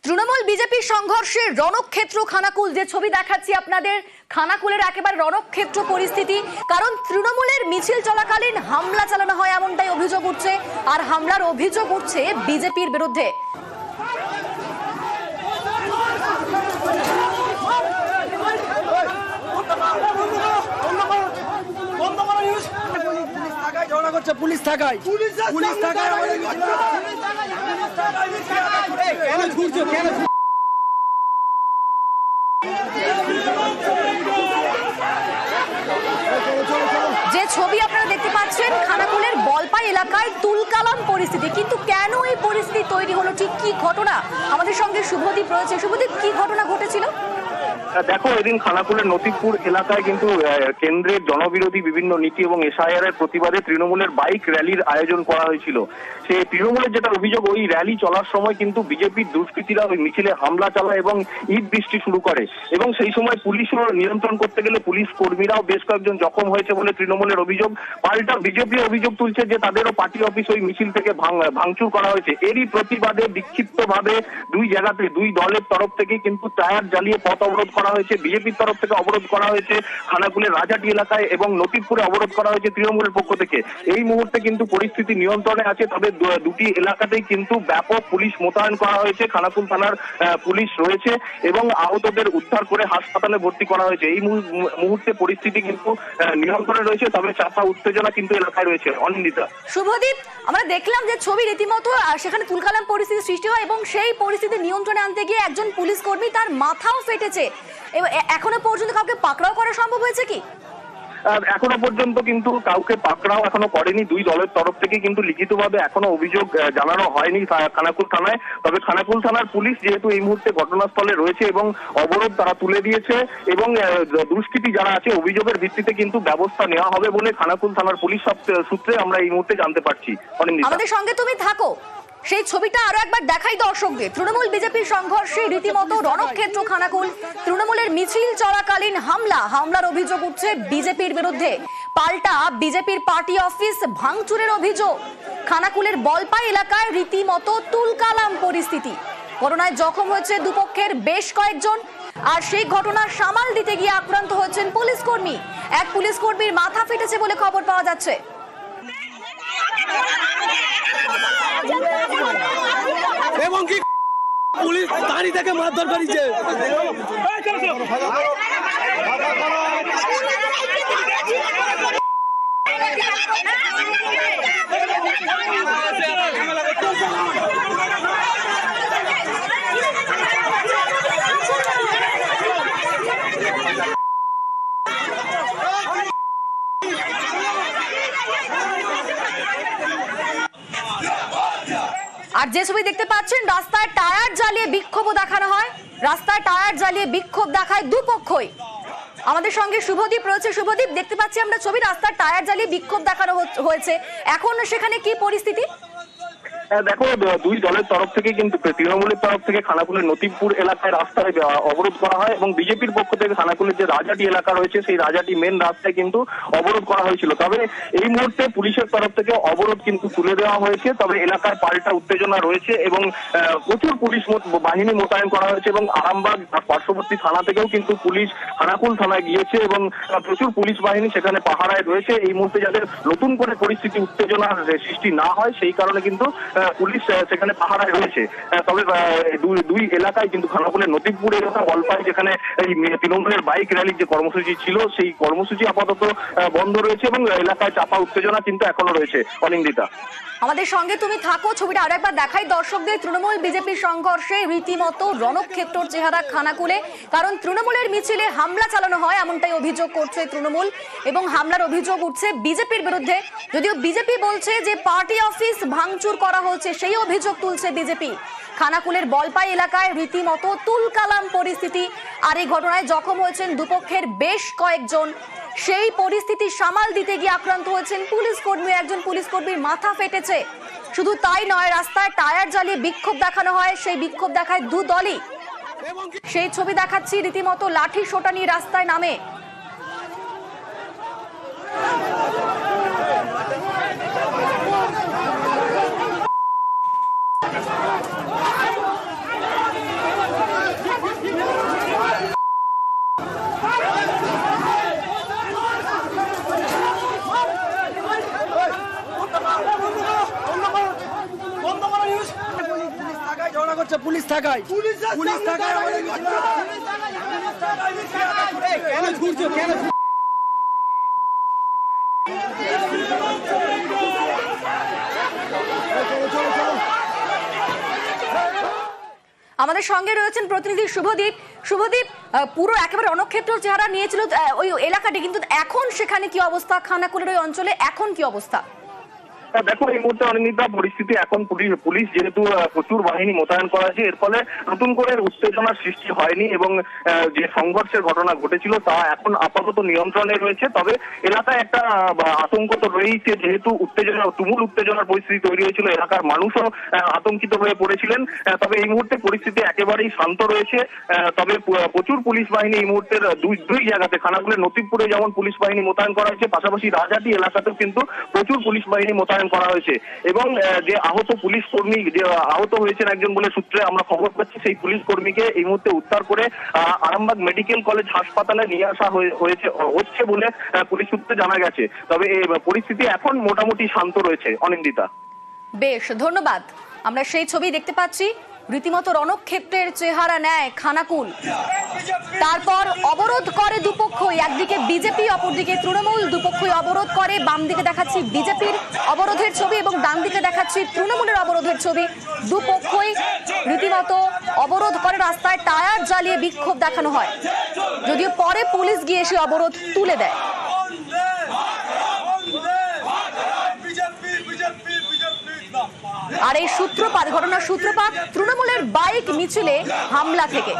Trinamool BJP সংঘর্ষের রণক্ষেত্র খানাকুল। যে ছবি দেখাচ্ছি আপনাদের, খানাকুলের একেবারে রণক্ষেত্র পরিস্থিতি। কারণ তৃণমূলের মিছিল চলাকালীন হামলা চালানো হয় এমনটাই অভিযোগ উঠছে, আর হামলার অভিযোগ উঠছে বিজেপির বিরুদ্ধে। পুলিশ থাকায় যে ছবি আপনারা দেখতে পাচ্ছেন খানাকুলের বলপাই এলাকায় তুলকালাম পরিস্থিতি। কিন্তু কেন এই পরিস্থিতি তৈরি হলো, ঠিক কি ঘটনা? আমাদের সঙ্গে শুভদীপ রয়েছে। শুভদীপ, কি ঘটনা ঘটেছিল? দেখো, এদিন খানাকুলের নতিপুর এলাকায় কিন্তু কেন্দ্রের জনবিরোধী বিভিন্ন নীতি এবং এসআইআর এর প্রতিবাদে তৃণমূলের বাইক র্যালির আয়োজন করা হয়েছিল। সে তৃণমূলের যেটা অভিযোগ, ওই র্যালি চলার সময় কিন্তু বিজেপির দুষ্কৃতীরা ওই মিছিলে হামলা চালায় এবং ইট বৃষ্টি শুরু করে, এবং সেই সময় পুলিশও নিয়ন্ত্রণ করতে গেলে পুলিশ কর্মীরাও বেশ কয়েকজন জখম হয়েছে বলে তৃণমূলের অভিযোগ। পাল্টা বিজেপি অভিযোগ তুলছে যে তাদেরও পার্টি অফিস ওই মিছিল থেকে ভাঙচুর করা হয়েছে। এরই প্রতিবাদে বিক্ষিপ্তভাবে দুই জায়গাতে দুই দলের তরফ থেকে কিন্তু টায়ার জ্বালিয়ে পথ অবরোধ করা হয়েছে। বিজেপির তরফ থেকে অবরোধ করা হয়েছে খানাকুলের রাজাটি এলাকায়, এবং নতিপুরে অবরোধ করা হয়েছে তৃণমূলের পক্ষ থেকে। এই মুহূর্তে কিন্তু পরিস্থিতি নিয়ন্ত্রণে আছে, তবে দুটি এলাকাতেই কিন্তু ব্যাপক পুলিশ মোতায়েন করা হয়েছে। খানাকুল থানার পুলিশ রয়েছে এবং আহতদের উদ্ধার করে হাসপাতালে ভর্তি করা হয়েছে। এই মুহূর্তে পরিস্থিতি কিন্তু নিয়ন্ত্রণে রয়েছে, তবে চাপা উত্তেজনা কিন্তু এলাকায় রয়েছে। অনিন্দিতা, শুভদীপ, আমরা দেখলাম যে ছবি রীতিমতো সেখানে তুলকালাম পরিস্থিতি সৃষ্টি হয়, এবং সেই পরিস্থিতি নিয়ন্ত্রণে আনতে গিয়ে একজন পুলিশ কর্মী, তার মাথাও ফেটেছে। এখনো পর্যন্ত কাউকে পাকড়াও করা সম্ভব হয়েছে কি? এখনো পর্যন্ত কিন্তু কাউকে পাকড়াও এখনো করেনি দুই দলের তরফ থেকে, কিন্তু লিখিতভাবে এখনো অভিযোগ জানানো হয়নি খানাকুল থানায়। তবে খানাকুল থানার পুলিশ যেহেতু এই মুহূর্তে ঘটনাস্থলে রয়েছে এবং অবরোধ তারা তুলে দিয়েছে, এবং দুষ্কৃতী যারা আছে অভিযোগের ভিত্তিতে কিন্তু ব্যবস্থা নেওয়া হবে বলে খানাকুল থানার পুলিশ সূত্রে আমরা এই মুহূর্তে জানতে পারছি। আমাদের সঙ্গে তুমি থাকো, সেই ছবিটা আরো একবার দেখাই দর্শকদের। তৃণমূল বিজেপির সংঘর্ষে রীতিমতো রণক্ষেত্র খানাকুল। তৃণমূলের মিছিল চলাকালীন হামলার অভিযোগ উঠছে বিজেপির বিরুদ্ধে। পাল্টা বিজেপির পার্টি অফিস ভাঙচুরের অভিযোগ। খানাকুলের বলপাই এলাকায় রীতিমতো তুলকালাম পরিস্থিতি। ঘটনায় জখম হয়েছে দুপক্ষের বেশ কয়েকজন, আর সেই ঘটনার সামাল দিতে গিয়ে আক্রান্ত হয়েছেন পুলিশ কর্মী। এক পুলিশ কর্মীর মাথা ফেটেছে বলে খবর পাওয়া যাচ্ছে। এবং কি পুলিশ দাঁড়িয়ে থেকে মারধর করেছে। আর যে ছবি দেখতে পাচ্ছেন, রাস্তায় টায়ার জ্বালিয়ে বিক্ষোভ দেখানো হয়। রাস্তায় টায়ার জ্বালিয়ে বিক্ষোভ দেখায় দুপক্ষই। আমাদের সঙ্গে শুভদীপ রয়েছে। শুভদীপ, দেখতে পাচ্ছি আমরা ছবি, রাস্তার টায়ার জ্বালিয়ে বিক্ষোভ দেখানো হয়েছে। এখন সেখানে কি পরিস্থিতি? দেখো, দুই দলের তরফ থেকে কিন্তু তৃণমূলের তরফ থেকে খানাকুলের নতিপুর এলাকায় রাস্তায় অবরোধ করা হয়, এবং বিজেপির পক্ষ থেকে খানাকুলের যে রাজাটি এলাকা রয়েছে সেই রাজাটি মেন রাস্তায় কিন্তু অবরোধ করা হয়েছিল। তবে এই মুহূর্তে পুলিশের তরফ থেকে অবরোধ কিন্তু তুলে দেওয়া হয়েছে, তবে এলাকায় পাল্টা উত্তেজনা রয়েছে এবং প্রচুর পুলিশ বাহিনী মোতায়েন করা হয়েছে, এবং আরামবাগ পার্শ্ববর্তী থানা থেকেও কিন্তু পুলিশ খানাকুল থানায় গিয়েছে এবং প্রচুর পুলিশ বাহিনী সেখানে পাহারায় রয়েছে। এই মুহূর্তে যাদের নতুন করে পরিস্থিতি উত্তেজনার সৃষ্টি না হয় সেই কারণে কিন্তু পুলিশ সেখানে পাহারায় রয়েছে। তবে দুই এলাকায় কিন্তু খানাকুলের নতিপুর এলাকা বলপাই, যেখানে এই তৃণমূলের বাইক র্যালির যে কর্মসূচি ছিল সেই কর্মসূচি আপাতত বন্ধ রয়েছে, এবং এলাকায় চাপা উত্তেজনা কিন্তু এখনো রয়েছে। অনিন্দিতা, আমাদের সঙ্গে তুমি থাকো, ছবিটা আরো একবার দেখাই দর্শকদের। তৃণমূল বিজেপির সংঘর্ষে রীতিমতো রণক্ষেত্রের চেহারা খানাকুলে। কারণ তৃণমূলের মিছিলে হামলা চালানো হয় এমনটাই অভিযোগ করছে তৃণমূল, এবং হামলার অভিযোগ উঠছে বিজেপির বিরুদ্ধে। যদিও বিজেপি বলছে যে পার্টি অফিস ভাঙচুর করা হচ্ছে, সেই অভিযোগ তুলছে বিজেপি। খানাকুলের বলপাই এলাকায় রীতিমতো তুলকালাম পরিস্থিতি, আর এই ঘটনায় জখম হয়েছেন দুপক্ষের বেশ কয়েকজন। সেই পরিস্থিতি সামাল দিতে গিয়ে আক্রান্ত হয়েছেন পুলিশ কর্মী। একজন পুলিশ কর্মীর মাথা ফেটেছে। শুধু তাই নয়, রাস্তায় টায়ার জ্বালিয়ে বিক্ষোভ দেখানো হয়। সেই বিক্ষোভ দেখায় দু দলই। সেই ছবি দেখাচ্ছি, রীতিমতো লাঠি সোটা নিয়ে রাস্তায় নামে। ঝগড়া করছে পুলিশ থাকায় আমাদের কেন ঘুরছো কেন আমাদের সঙ্গে রয়েছেন প্রতিনিধি শুভদীপ। শুভদীপ, পুরো একেবারে রণক্ষেত্র চেহারা নিয়েছিল ওই এলাকাটি, কিন্তু এখন সেখানে কি অবস্থা? খানাকুলের ওই অঞ্চলে এখন কি অবস্থা? দেখো এই মুহূর্তে অনিন্দিতা পরিস্থিতি এখন পুলিশ যেহেতু প্রচুর বাহিনী মোতায়েন করা আছে, এর ফলে নতুন করে উত্তেজনার সৃষ্টি হয়নি এবং যে সংঘর্ষের ঘটনা ঘটেছিল তা এখন আপাতত নিয়ন্ত্রণে রয়েছে। তবে এলাকায় একটা আতঙ্ক তো রয়েছে, যেহেতু তুমুল উত্তেজনার পরিস্থিতি তৈরি হয়েছিল, এলাকার মানুষও আতঙ্কিত হয়ে পড়েছিলেন। তবে এই মুহূর্তে পরিস্থিতি একেবারেই শান্ত রয়েছে। তবে প্রচুর পুলিশ বাহিনী এই মুহূর্তের দুই জায়গাতে, খানাকুলের নতিবপুরে যেমন পুলিশ বাহিনী মোতায়েন করা হয়েছে, পাশাপাশি রাজাটি এলাকাতেও কিন্তু প্রচুর পুলিশ বাহিনী মোতায়েন করা হয়েছে। এবং যে আহত পুলিশ কর্মী, যে আহত হয়েছেন একজন বলে সূত্রে আমরা খবর পাচ্ছি, সেই পুলিশ কর্মীকে এই মুহূর্তে উদ্ধার করে আরামবাগ মেডিকেল কলেজ হাসপাতালে নিয়ে আসা হচ্ছে বলে পুলিশ সূত্রে জানা গেছে। তবে এই পরিস্থিতি এখন মোটামুটি শান্ত রয়েছে অনিন্দিতা। বেশ, ধন্যবাদ। আমরা সেই ছবি দেখতে পাচ্ছি, রীতিমতো রণক্ষেত্রের চেহারা নেয় খানাকুল। তারপর অবরোধ করে দুপক্ষই, একদিকে বিজেপি অপরদিকে তৃণমূল, দুপক্ষই অবরোধ করে। বাম দিকে দেখাচ্ছি বিজেপির অবরোধের ছবি এবং ডান দিকে দেখাচ্ছি তৃণমূলের অবরোধের ছবি। দুপক্ষই রীতিমতো অবরোধ করে, রাস্তায় টায়ার জ্বালিয়ে বিক্ষোভ দেখানো হয়, যদিও পরে পুলিশ গিয়ে এসে অবরোধ তুলে দেয়। আর এই ঘটনার সূত্রপাত তৃণমূলের বাইক মিছিলে হামলা থেকে।